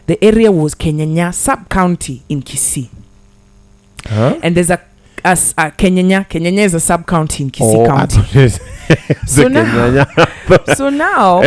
The area was Kenyanya sub-county in Kisii. And there's a Kenyanya is a sub-county in Kisii County. So now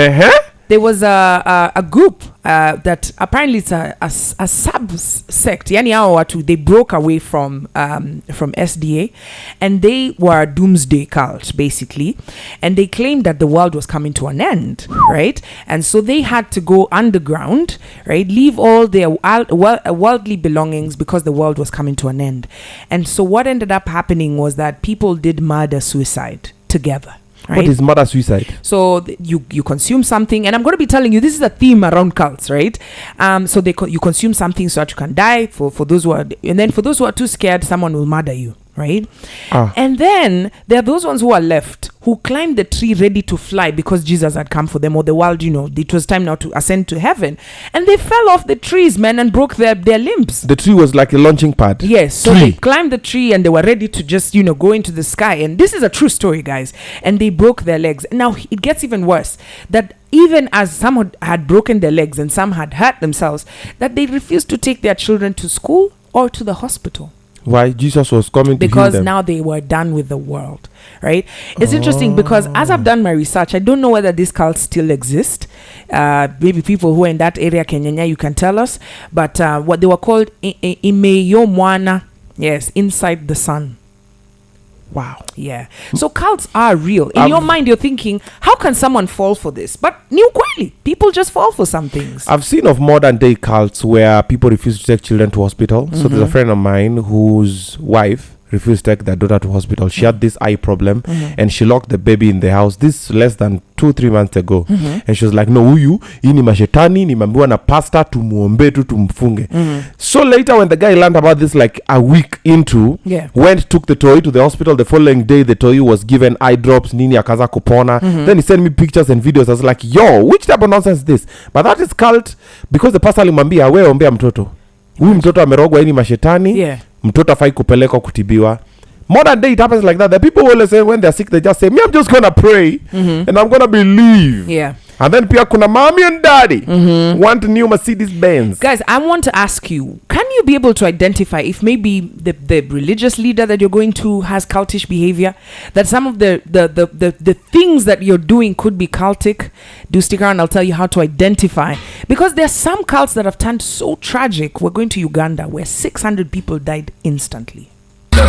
there was a group that apparently it's a subsect. Yani hao watu, they broke away from SDA, and they were a doomsday cult basically, and they claimed that the world was coming to an end, right? And so they had to go underground, right? Leave all their worldly belongings because the world was coming to an end. And so what ended up happening was that people did suicide together. Right? What is murder suicide? So you consume something, and I'm going to be telling you this is a theme around cults, right? So you consume something so that you can die. For those who are, and then for those who are too scared, someone will murder you, right? And then there are those ones who are left who climbed the tree ready to fly because Jesus had come for them, or the world, it was time now to ascend to heaven, and they fell off the trees, man, and broke their limbs. The tree was like a launching pad. Yes, so they climbed the tree and they were ready to just go into the sky, and this is a true story, guys, and they broke their legs. Now it gets even worse, that even as some had broken their legs and some had hurt themselves, that they refused to take their children to school or to the hospital. Why? Jesus was coming to heal them. Because now they were done with the world, right? It's interesting because as I've done my research, I don't know whether these cults still exist. Maybe people who are in that area, Kenyanya, you can tell us. But what they were called, Imeyomwana, yes, inside the sun. Wow. Yeah. So cults are real. In your mind, you're thinking, how can someone fall for this? But new quality, people just fall for some things. I've seen of modern day cults where people refuse to take children to hospital. So there's a friend of mine whose wife refused to take their daughter to hospital. She had this eye problem, and she locked the baby in the house. This less than 2-3 months ago. And she was like, no, huyu hii ni mashetani, nimeambiwa na pastor tumuombe tu tumfunge. So later when the guy learned about this like a week into, took the toy to the hospital. The following day the toy was given eye drops, nini akaza kupona. Then he sent me pictures and videos. I was like, yo, which type of nonsense is this? But that is cult because the pastor alimwambia wewe ombea mtoto. Huyu mtoto amerogwa hii ni mashetani. Mtoto afai kupelekwa kutibiwa. Modern day it happens like that. The people always say when they're sick, they just say, me, I'm just gonna pray and I'm gonna believe. And then pia kuna mommy and daddy want new Mercedes Benz. Guys, I want to ask you, can you be able to identify if maybe the religious leader that you're going to has cultish behavior? That some of the things that you're doing could be cultic? Do stick around, I'll tell you how to identify. Because there are some cults that have turned so tragic. We're going to Uganda where 600 people died instantly.